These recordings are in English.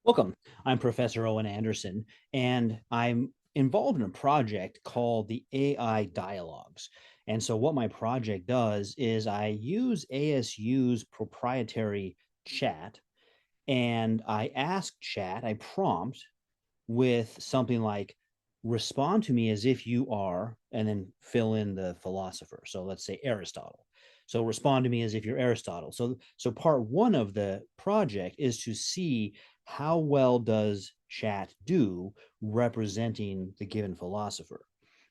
Welcome. I'm Professor Owen Anderson, and I'm involved in a project called the AI Dialogues. And so, what my project does is I use ASU's proprietary chat, and I ask chat, I prompt with something like, respond to me as if you are, and then fill in the philosopher. So, let's say Aristotle. So respond to me as if you're Aristotle. So part one of the project is to see how well does chat do representing the given philosopher.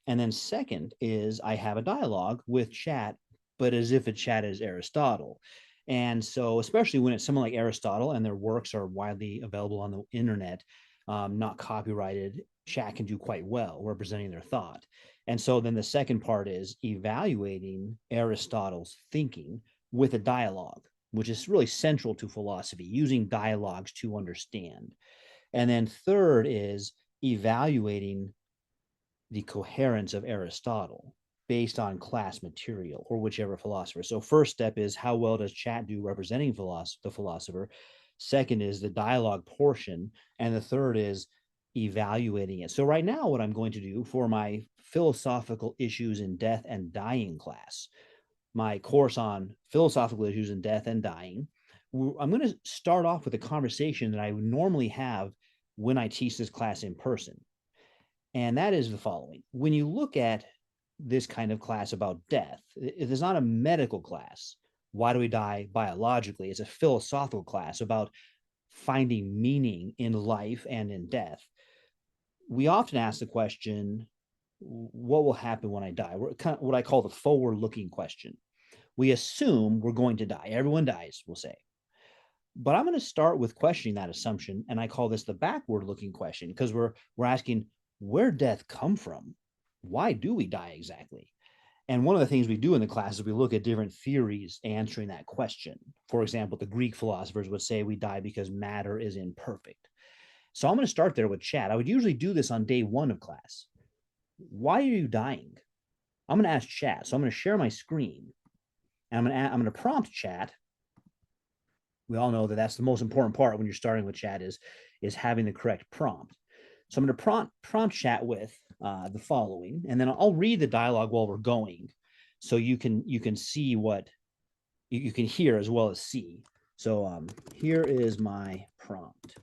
And then second is I have a dialogue with chat, but as if a chat is Aristotle. And so, especially when it's someone like Aristotle and their works are widely available on the internet, not copyrighted, chat can do quite well representing their thought. And so then the second part is evaluating Aristotle's thinking with a dialogue, which is really central to philosophy, using dialogues to understand. And then third is evaluating the coherence of Aristotle based on class material or whichever philosopher. So first step is how well does chat do representing the philosopher? Second is the dialogue portion, and the third is evaluating it. So right now what I'm going to do for my philosophical issues in death and dying class, my course on philosophical issues in death and dying, I'm going to start off with a conversation that I would normally have when I teach this class in person. And that is the following. When you look at this kind of class about death, it is not a medical class. Why do we die biologically? It's a philosophical class about finding meaning in life and in death. We often ask the question, what will happen when I die? We're kind of what I call the forward looking question. We assume we're going to die. Everyone dies, we'll say. But I'm going to start with questioning that assumption, and I call this the backward looking question because we're asking, where death come from? Why do we die exactly? And one of the things we do in the class is we look at different theories answering that question. For example, the Greek philosophers would say we die because matter is imperfect. So I'm going to start there with chat. I would usually do this on day one of class. Why are you dying? I'm going to ask chat. So I'm going to share my screen, and I'm going to prompt chat. We all know that that's the most important part when you're starting with chat is having the correct prompt. So I'm going to prompt chat with the following, and then I'll read the dialogue while we're going, so you can see what you can hear as well as see. So here is my prompt.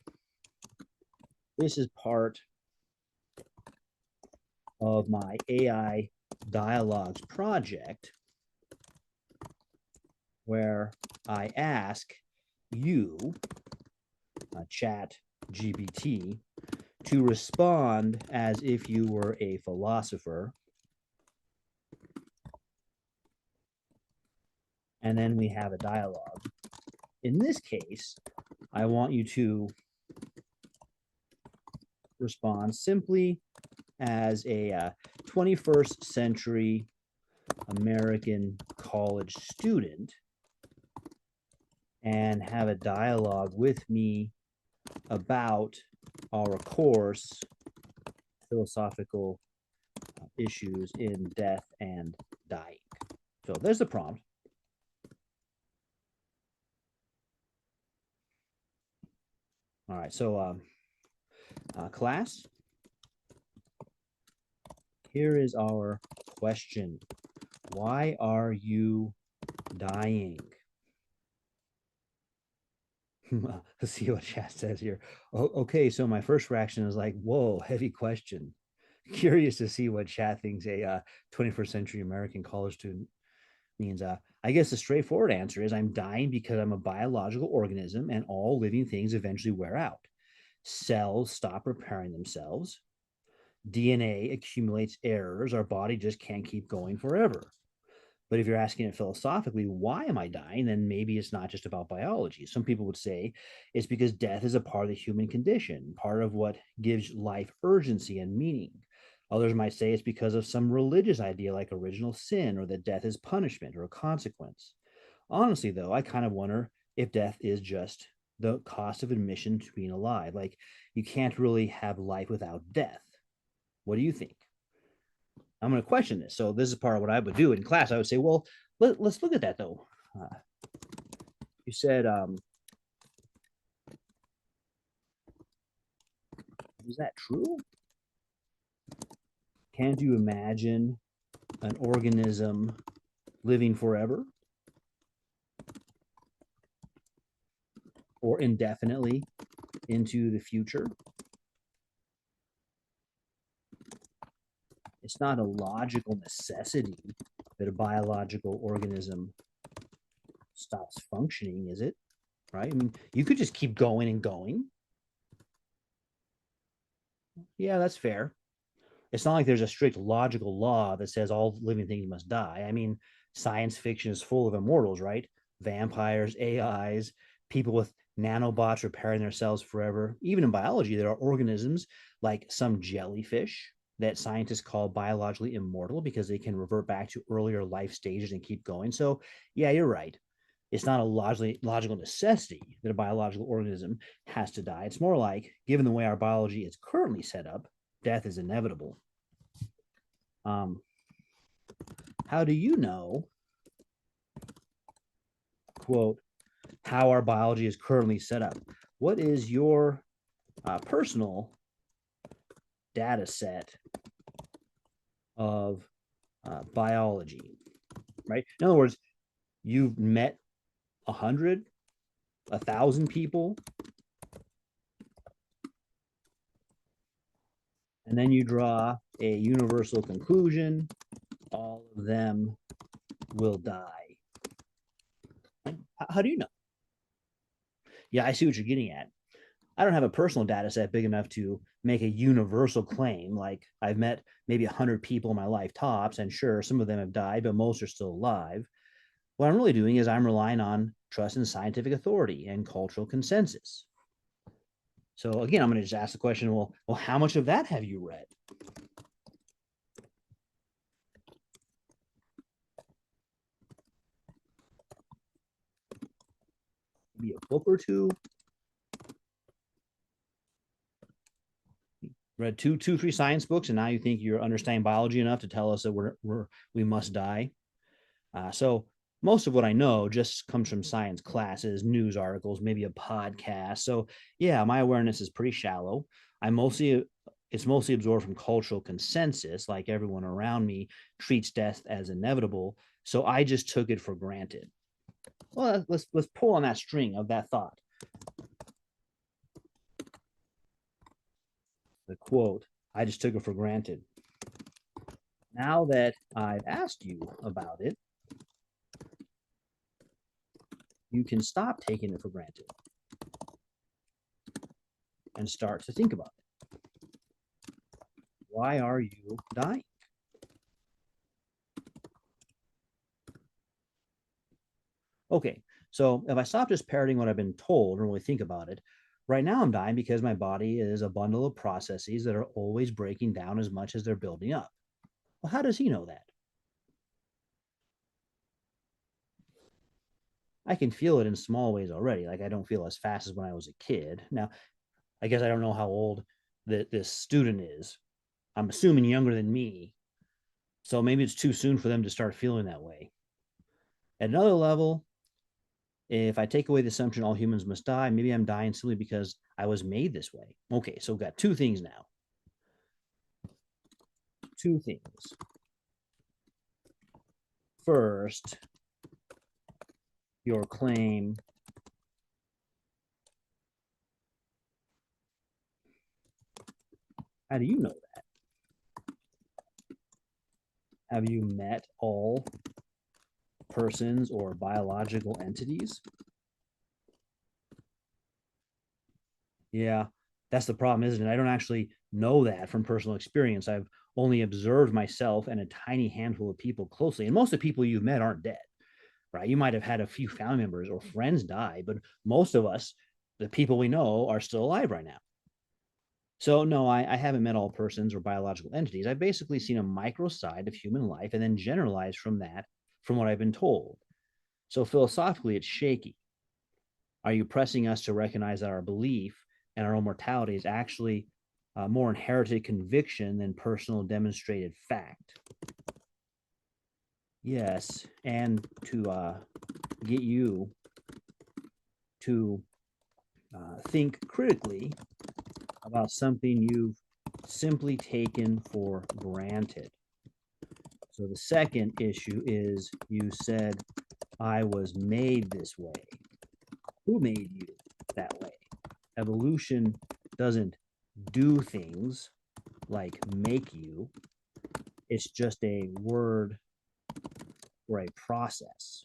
This is part of my AI dialogues project where I ask you, chat GPT, to respond as if you were a philosopher. And then we have a dialogue. In this case, I want you to respond simply as a 21st century American college student and have a dialogue with me about our course, philosophical issues in death and dying. So there's the prompt. All right, so class, here is our question. Why are you dying? Let's see what chat says here. Okay, so my first reaction is like, whoa, heavy question. Curious to see what chat thinks a 21st century American college student means. I guess the straightforward answer is I'm dying because I'm a biological organism and all living things eventually wear out. Cells stop repairing themselves. DNA accumulates errors. Our body just can't keep going forever. But if you're asking it philosophically, why am I dying? Then maybe it's not just about biology. Some people would say it's because death is a part of the human condition, part of what gives life urgency and meaning. Others might say it's because of some religious idea like original sin or that death is punishment or a consequence. Honestly, though, I kind of wonder if death is just the cost of admission to being alive. Like you can't really have life without death. What do you think? I'm going to question this. So this is part of what I would do in class. I would say, well, let's look at that though. You said Is that true? Can't you imagine an organism living forever or indefinitely into the future? It's not a logical necessity that a biological organism stops functioning, is it? Right? I mean, you could just keep going and going. Yeah, that's fair. It's not like there's a strict logical law that says all living things must die. I mean, science fiction is full of immortals, right? Vampires, AIs, people with nanobots repairing themselves forever. Even in biology, there are organisms like some jellyfish that scientists call biologically immortal because they can revert back to earlier life stages and keep going. So, yeah, you're right. It's not a logical necessity that a biological organism has to die. It's more like, given the way our biology is currently set up, death is inevitable. Um, how do you know, quote, how our biology is currently set up? What is your personal data set of biology, right? In other words, you've met 100, 1,000 people, and then you draw a universal conclusion. All of them will die. How do you know? Yeah, I see what you're getting at. I don't have a personal data set big enough to make a universal claim. Like I've met maybe 100 people in my life tops, and sure, some of them have died, but most are still alive. What I'm really doing is I'm relying on trust in scientific authority and cultural consensus. So again, I'm going to just ask the question, well, how much of that have you read? Maybe a book or two. Read two, three science books, and now you think you're understanding biology enough to tell us that we must die. So most of what I know just comes from science classes, news articles, maybe a podcast. So yeah, my awareness is pretty shallow. I mostly it's mostly absorbed from cultural consensus, like everyone around me treats death as inevitable. So I just took it for granted. Well, let's pull on that string of that thought. The quote, I just took it for granted. Now that I've asked you about it, you can stop taking it for granted and start to think about it. Why are you dying? Okay, so if I stop just parroting what I've been told and really think about it, right now I'm dying because my body is a bundle of processes that are always breaking down as much as they're building up. Well, how does he know that? I can feel it in small ways already. Like I don't feel as fast as when I was a kid. Now, I guess I don't know how old this student is. I'm assuming younger than me. So maybe it's too soon for them to start feeling that way. At another level, if I take away the assumption all humans must die, maybe I'm dying simply because I was made this way. Okay, so we've got two things now. Two things. First, your claim. How do you know that? Have you met all persons or biological entities? Yeah, that's the problem, isn't it? I don't actually know that from personal experience. I've only observed myself and a tiny handful of people closely. And most of the people you've met aren't dead, right? You might have had a few family members or friends die, but most of us, the people we know, are still alive right now. So, no, I haven't met all persons or biological entities. I've basically seen a micro side of human life and then generalized from that, from what I've been told. So, philosophically, it's shaky. Are you pressing us to recognize that our belief and our own mortality is actually more inherited conviction than personal demonstrated fact? Yes. And to get you to think critically about something you've simply taken for granted. So the second issue is you said, I was made this way. Who made you that way? Evolution doesn't do things like make you, it's just a word for a process.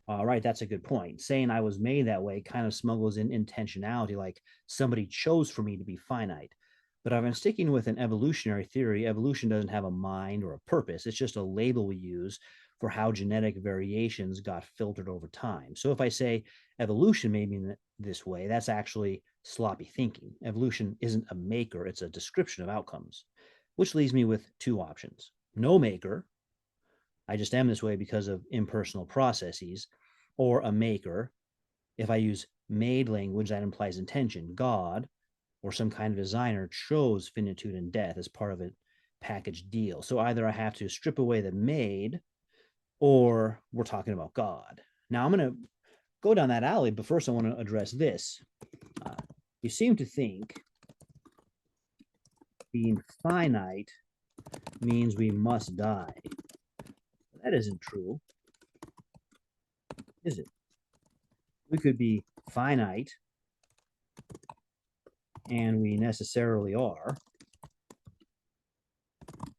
All right, that's a good point. Saying I was made that way kind of smuggles in intentionality, like somebody chose for me to be finite. But if I'm sticking with an evolutionary theory, evolution doesn't have a mind or a purpose. It's just a label we use for how genetic variations got filtered over time. So if I say evolution made me this way, that's actually sloppy thinking. Evolution isn't a maker, it's a description of outcomes, which leaves me with two options. No maker, I just am this way because of impersonal processes, or a maker. If I use made language, that implies intention. God or some kind of designer chose finitude and death as part of a package deal. So either I have to strip away the made, or we're talking about God. Now I'm going to go down that alley, but first I want to address this. You seem to think being finite means we must die. That isn't true, is it? We could be finite, and we necessarily are,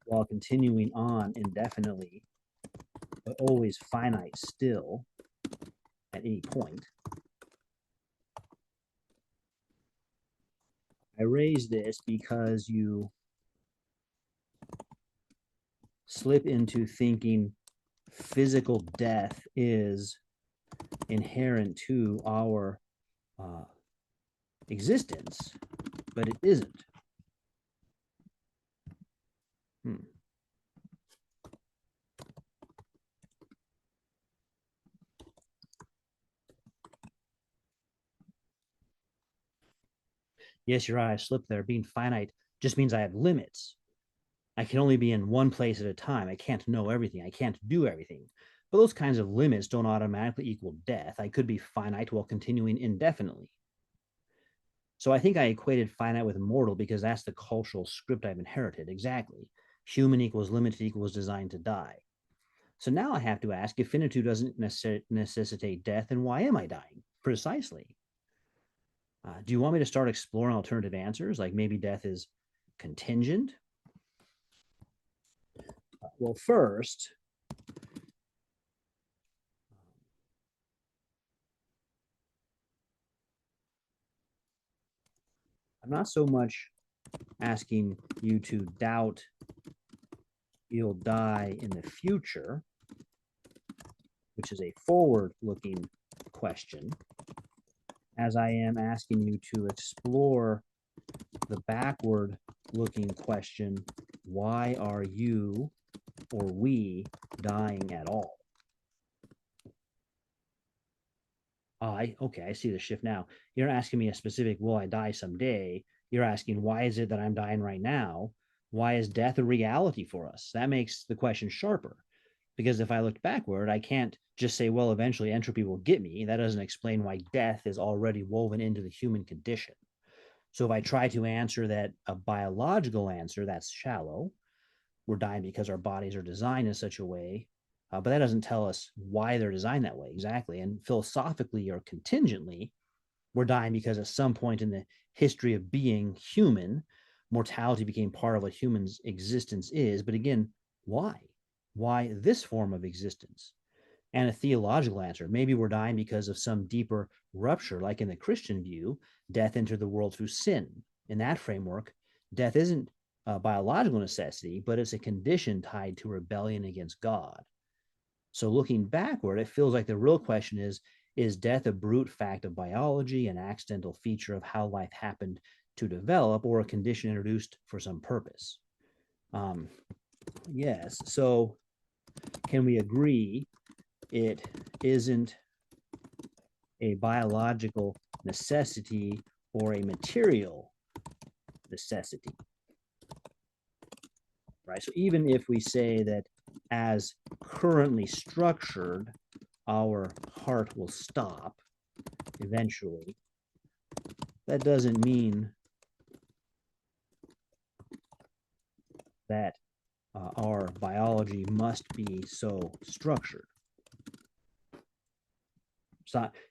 while continuing on indefinitely, but always finite still at any point. I raise this because you slip into thinking physical death is inherent to our existence, but it isn't. Yes, you're right. I slipped there. Being finite just means I have limits. I can only be in one place at a time. I can't know everything. I can't do everything. But those kinds of limits don't automatically equal death. I could be finite while continuing indefinitely. So I think I equated finite with mortal because that's the cultural script I've inherited. Exactly. Human equals limited equals designed to die. So now I have to ask, if finitude doesn't necessitate death, then why am I dying? Precisely. Do you want me to start exploring alternative answers, like maybe death is contingent? Well, first, I'm not so much asking you to doubt you'll die in the future, which is a forward looking question, as I am asking you to explore the backward looking question, why are you or we dying at all? Okay, I see the shift now. You're asking me a specific, will I die someday? You're asking, why is it that I'm dying right now? Why is death a reality for us? That makes the question sharper. Because if I look backward, I can't just say, well, eventually entropy will get me. That doesn't explain why death is already woven into the human condition. So if I try to answer that a biological answer, that's shallow. We're dying because our bodies are designed in such a way, but that doesn't tell us why they're designed that way exactly. And philosophically or contingently, we're dying because at some point in the history of being human, mortality became part of what humans' existence is. But again, why? Why this form of existence? And a theological answer. Maybe we're dying because of some deeper rupture, like in the Christian view, death entered the world through sin. In that framework, death isn't a biological necessity, but it's a condition tied to rebellion against God. So looking backward, it feels like the real question is death a brute fact of biology, an accidental feature of how life happened to develop, or a condition introduced for some purpose? Yes. So can we agree it isn't a biological necessity or a material necessity, right? So even if we say that as currently structured, our heart will stop, eventually, that doesn't mean that our biology must be so structured.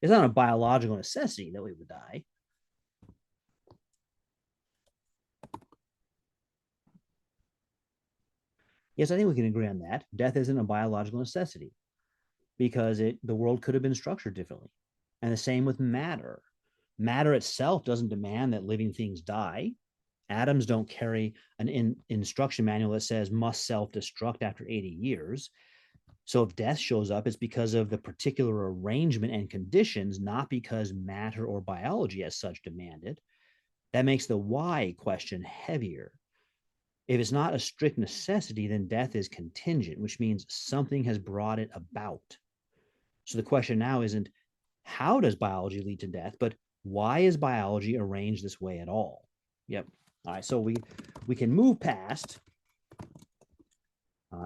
It's not a biological necessity that we would die. Yes, I think we can agree on that. Death isn't a biological necessity because the world could have been structured differently. And the same with matter. Matter itself doesn't demand that living things die. Atoms don't carry an instruction manual that says must self-destruct after 80 years. So if death shows up, it's because of the particular arrangement and conditions, not because matter or biology as such demand it. That makes the why question heavier. If it's not a strict necessity, then death is contingent, which means something has brought it about. So the question now isn't how does biology lead to death, but why is biology arranged this way at all? Yep. All right. So we can move past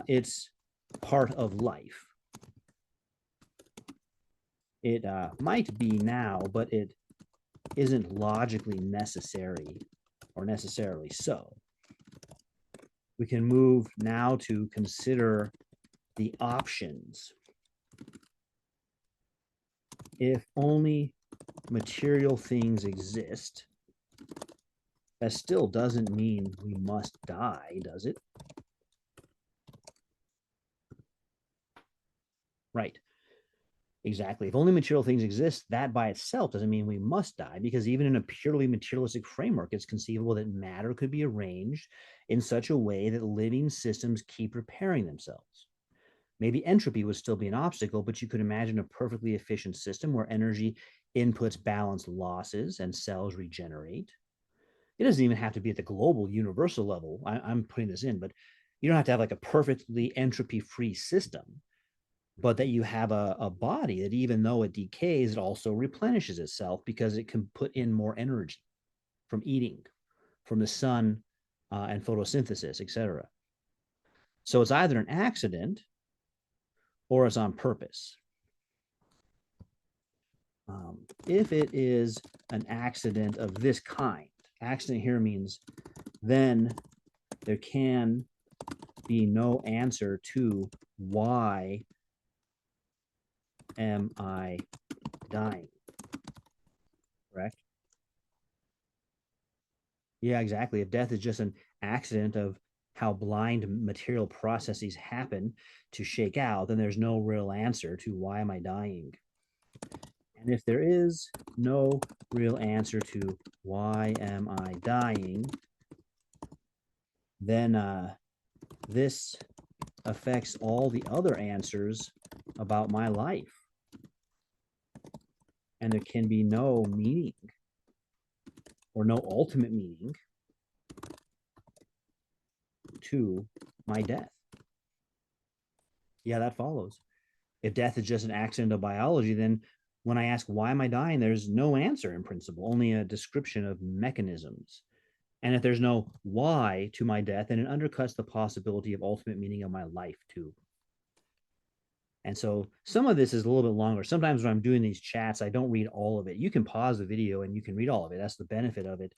it's part of life. It might be now, but it isn't logically necessary or necessarily so. We can move now to consider the options. If only material things exist, that still doesn't mean we must die, does it? Right. Exactly. If only material things exist, that by itself doesn't mean we must die, because even in a purely materialistic framework, it's conceivable that matter could be arranged in such a way that living systems keep repairing themselves. Maybe entropy would still be an obstacle, but you could imagine a perfectly efficient system where energy inputs balance losses and cells regenerate. It doesn't even have to be at the global universal level. I'm putting this in, but you don't have to have like a perfectly entropy free system, but that you have a body that even though it decays, it also replenishes itself because it can put in more energy from eating, from the sun and photosynthesis, etc. So it's either an accident or it's on purpose. If it is an accident of this kind, accident here means then there can be no answer to why am I dying, correct? Yeah, exactly. If death is just an accident of how blind material processes happen to shake out, then there's no real answer to why am I dying. And if there is no real answer to why am I dying, then this affects all the other answers about my life. And there can be no meaning or no ultimate meaning to my death. Yeah, that follows. If death is just an accident of biology, then when I ask why am I dying, there's no answer in principle, only a description of mechanisms. And if there's no why to my death, then it undercuts the possibility of ultimate meaning of my life too. And so some of this is a little bit longer. Sometimes when I'm doing these chats, I don't read all of it. You can pause the video and you can read all of it. That's the benefit of it.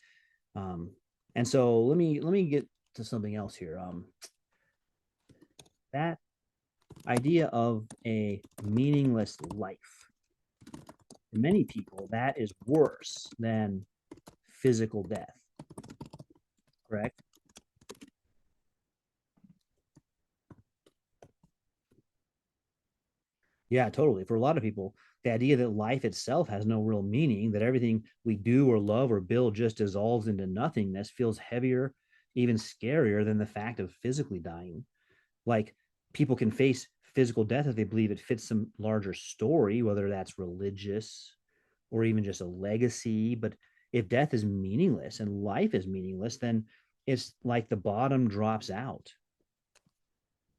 And so let me get to something else here. That idea of a meaningless life. For many people, that is worse than physical death, correct? Yeah, totally. For a lot of people, the idea that life itself has no real meaning, that everything we do or love or build just dissolves into nothingness, feels heavier, even scarier than the fact of physically dying. Like people can face physical death if they believe it fits some larger story, whether that's religious or even just a legacy. But if death is meaningless and life is meaningless, then it's like the bottom drops out.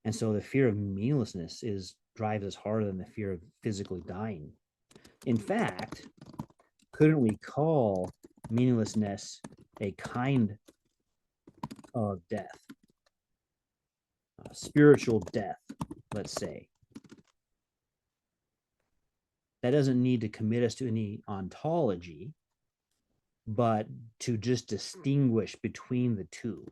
And so the fear of meaninglessness is drives us harder than the fear of physically dying. In fact, couldn't we call meaninglessness a kind of death, spiritual death, let's say? That doesn't need to commit us to any ontology, but to just distinguish between the two.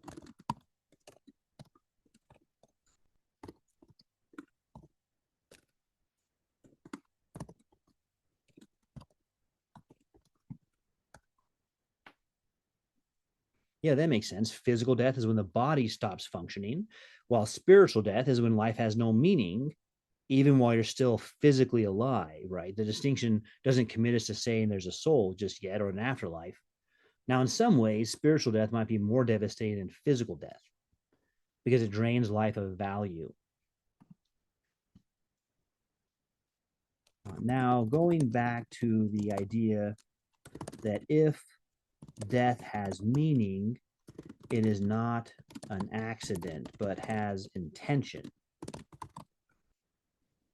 Yeah, that makes sense. Physical death is when the body stops functioning, while spiritual death is when life has no meaning, even while you're still physically alive, right? The distinction doesn't commit us to saying there's a soul just yet or an afterlife. Now, in some ways, spiritual death might be more devastating than physical death because it drains life of value. Now, going back to the idea that if death has meaning, it is not an accident, but has intention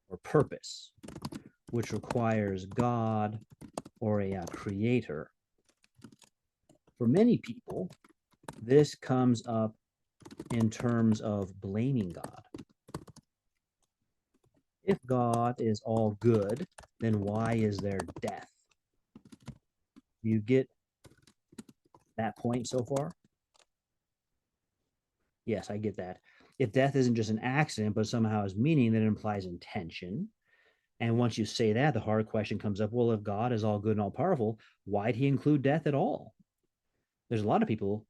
or purpose, which requires God or a creator. For many people, this comes up in terms of blaming God. If God is all good, then why is there death? Do you get that point so far? Yes, I get that. If death isn't just an accident, but somehow has meaning, then it implies intention. And once you say that, the hard question comes up, well, if God is all good and all powerful, why'd he include death at all? There's a lot of people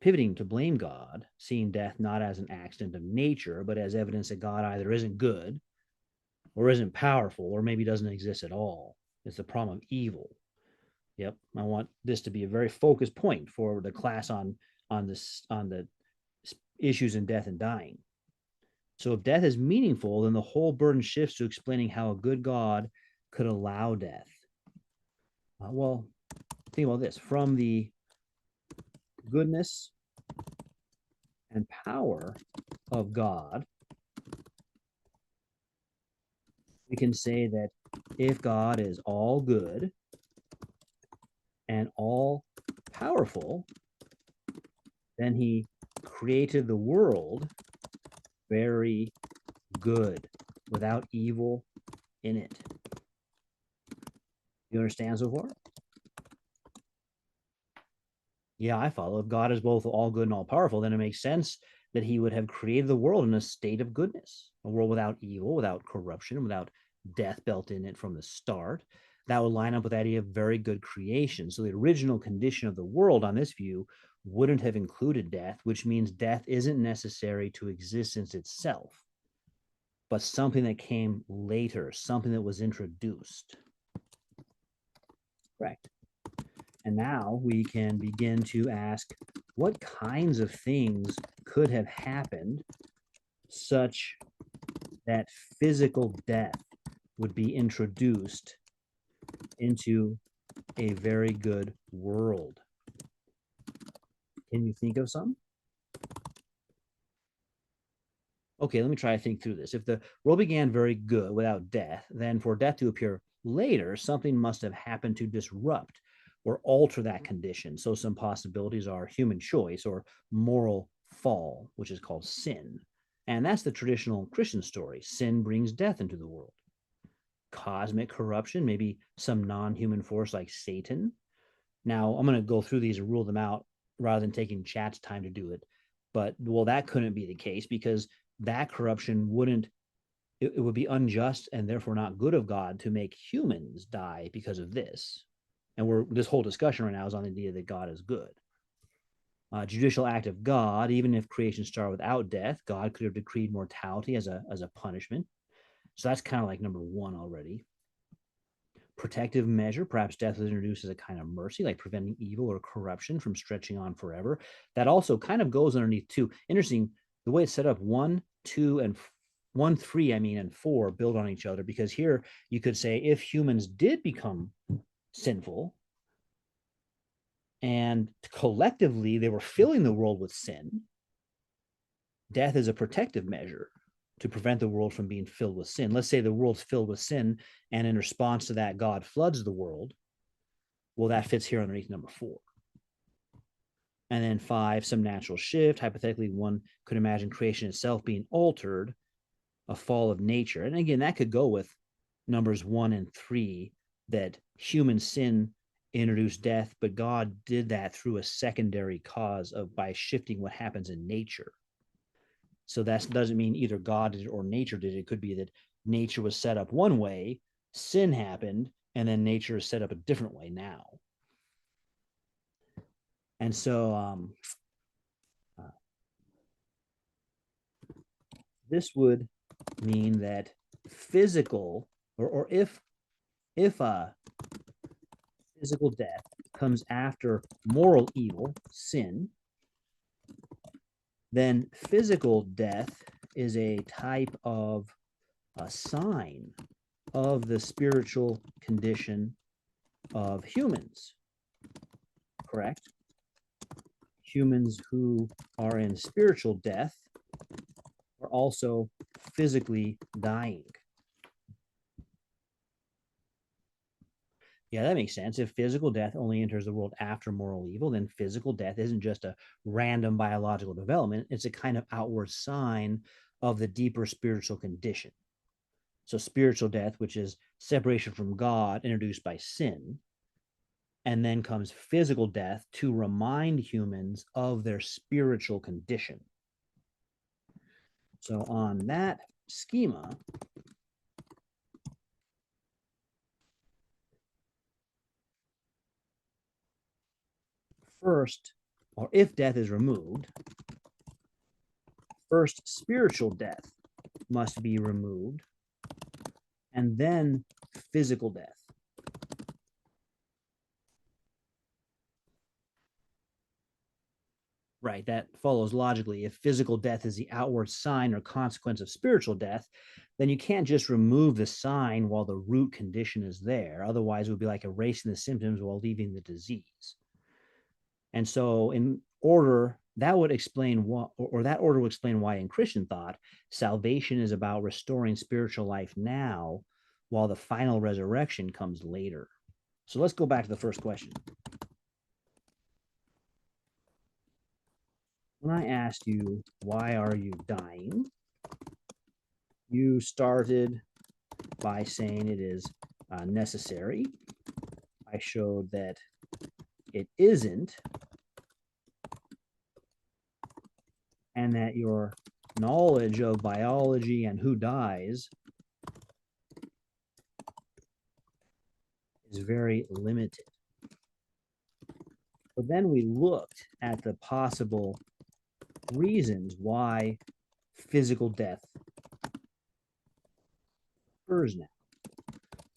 pivoting to blame God, seeing death not as an accident of nature, but as evidence that God either isn't good or isn't powerful or maybe doesn't exist at all. It's the problem of evil. Yep, I want this to be a very focused point for the class on the issues in death and dying. So if death is meaningful, then the whole burden shifts to explaining how a good God could allow death. Well, think about this: from the goodness and power of God, we can say that if God is all good and all powerful, then he created the world very good without evil in it. You understand so far? Yeah, I follow. If God is both all good and all powerful, then it makes sense that he would have created the world in a state of goodness, a world without evil, without corruption, without death built in it from the start. That would line up with the idea of very good creation. So the original condition of the world on this view wouldn't have included death, which means death isn't necessary to existence itself, but something that came later, something that was introduced. Correct. And now we can begin to ask what kinds of things could have happened such that physical death would be introduced into a very good world. Can you think of some? Okay, let me try to think through this. If the world began very good without death, then for death to appear later, something must have happened to disrupt or alter that condition. So some possibilities are human choice or moral fall, which is called sin. And that's the traditional Christian story. Sin brings death into the world. Cosmic corruption, maybe some non human force like Satan. Now, I'm going to go through these and rule them out rather than taking chat's time to do it. But, well, that couldn't be the case because that corruption wouldn't, it would be unjust and therefore not good of God to make humans die because of this. And this whole discussion right now is on the idea that God is good. Judicial act of God, even if creation started without death, God could have decreed mortality as a punishment. So that's kind of like number one already. Protective measure, perhaps death was introduced as a kind of mercy, like preventing evil or corruption from stretching on forever. That also kind of goes underneath too. Interesting, the way it's set up, one, two, and one, three, and four build on each other because here you could say if humans did become sinful and collectively they were filling the world with sin, death is a protective measure to prevent the world from being filled with sin. Let's say the world's filled with sin, and in response to that, God floods the world. Well, that fits here underneath number four. And then five, some natural shift. Hypothetically, one could imagine creation itself being altered, a fall of nature. And again, that could go with Numbers 1 and 3, that human sin introduced death, but God did that through a secondary cause of by shifting what happens in nature. So that doesn't mean either God did it or nature did it. It could be that nature was set up one way, sin happened, and then nature is set up a different way now. And so uh, this would mean that physical, or if physical death comes after moral evil, sin, then physical death is a type of a sign of the spiritual condition of humans, correct? Humans who are in spiritual death are also physically dying. Yeah, that makes sense. If physical death only enters the world after moral evil, then physical death isn't just a random biological development, it's a kind of outward sign of the deeper spiritual condition. So, spiritual death, which is separation from God introduced by sin, and then comes physical death to remind humans of their spiritual condition. So, on that schema, first, or if death is removed, first spiritual death must be removed, and then physical death. Right, that follows logically. If physical death is the outward sign or consequence of spiritual death, then you can't just remove the sign while the root condition is there. Otherwise, it would be like erasing the symptoms while leaving the disease. And so, in order, that would explain what, or that order would explain why in Christian thought, salvation is about restoring spiritual life now, while the final resurrection comes later. So let's go back to the first question. When I asked you, why are you dying? You started by saying it is necessary. I showed that it isn't, and that your knowledge of biology and who dies is very limited. But then we looked at the possible reasons why physical death occurs now.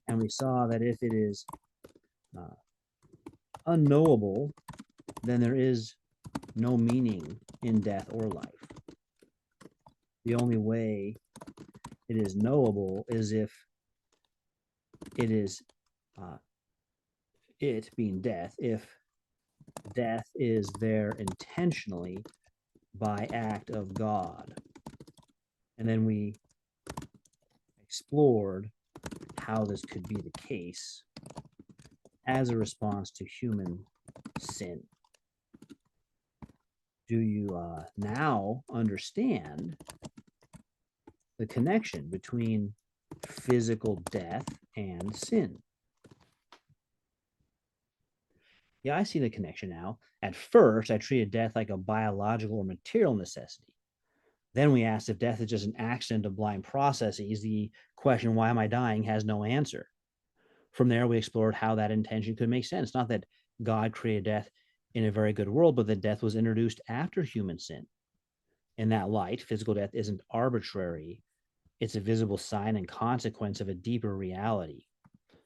And we saw that if it is unknowable, then there is no meaning in death or life. The only way it is knowable is if it is it being death, if death is there intentionally by act of God. And then we explored how this could be the case as a response to human sin. Do you now understand the connection between physical death and sin? Yeah, I see the connection now. At first, I treated death like a biological or material necessity. Then we asked if death is just an accident of blind processes. The question, why am I dying, has no answer. From there, we explored how that intention could make sense. Not that God created death in a very good world, but that death was introduced after human sin. In that light, physical death isn't arbitrary, it's a visible sign and consequence of a deeper reality.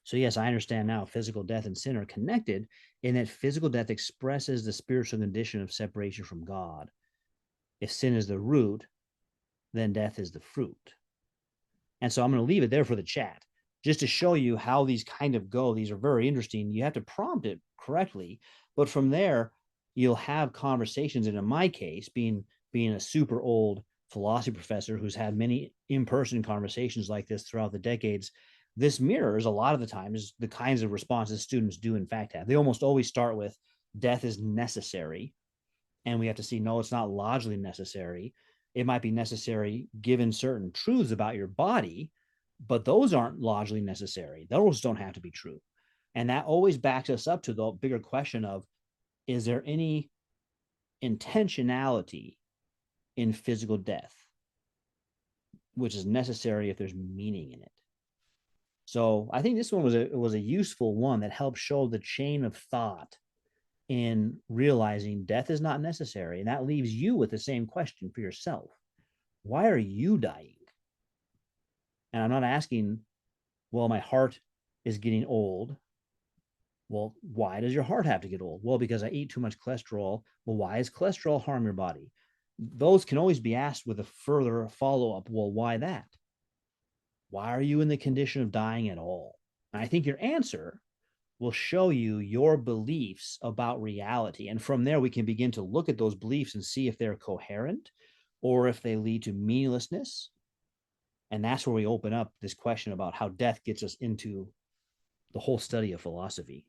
So, yes, I understand now physical death and sin are connected in that physical death expresses the spiritual condition of separation from God. If sin is the root, then death is the fruit. And so I'm going to leave it there for the chat just to show you how these kind of go. These are very interesting. You have to prompt it correctly, but from there, you'll have conversations. And in my case, being a super old philosophy professor who's had many in-person conversations like this throughout the decades, this mirrors a lot of the times the kinds of responses students do in fact have. They almost always start with death is necessary, and we have to see, no, it's not logically necessary. It might be necessary given certain truths about your body, but those aren't logically necessary. Those don't have to be true. And that always backs us up to the bigger question of, is there any intentionality in physical death, which is necessary if there's meaning in it? So I think this one was a useful one that helped show the chain of thought in realizing death is not necessary. And that leaves you with the same question for yourself. Why are you dying? And I'm not asking, well, my heart is getting old. Well, why does your heart have to get old? Well, because I eat too much cholesterol. Well, why does cholesterol harm your body? Those can always be asked with a further follow up. Well, why that? Why are you in the condition of dying at all? And I think your answer will show you your beliefs about reality. And from there, we can begin to look at those beliefs and see if they're coherent or if they lead to meaninglessness. And that's where we open up this question about how death gets us into the whole study of philosophy.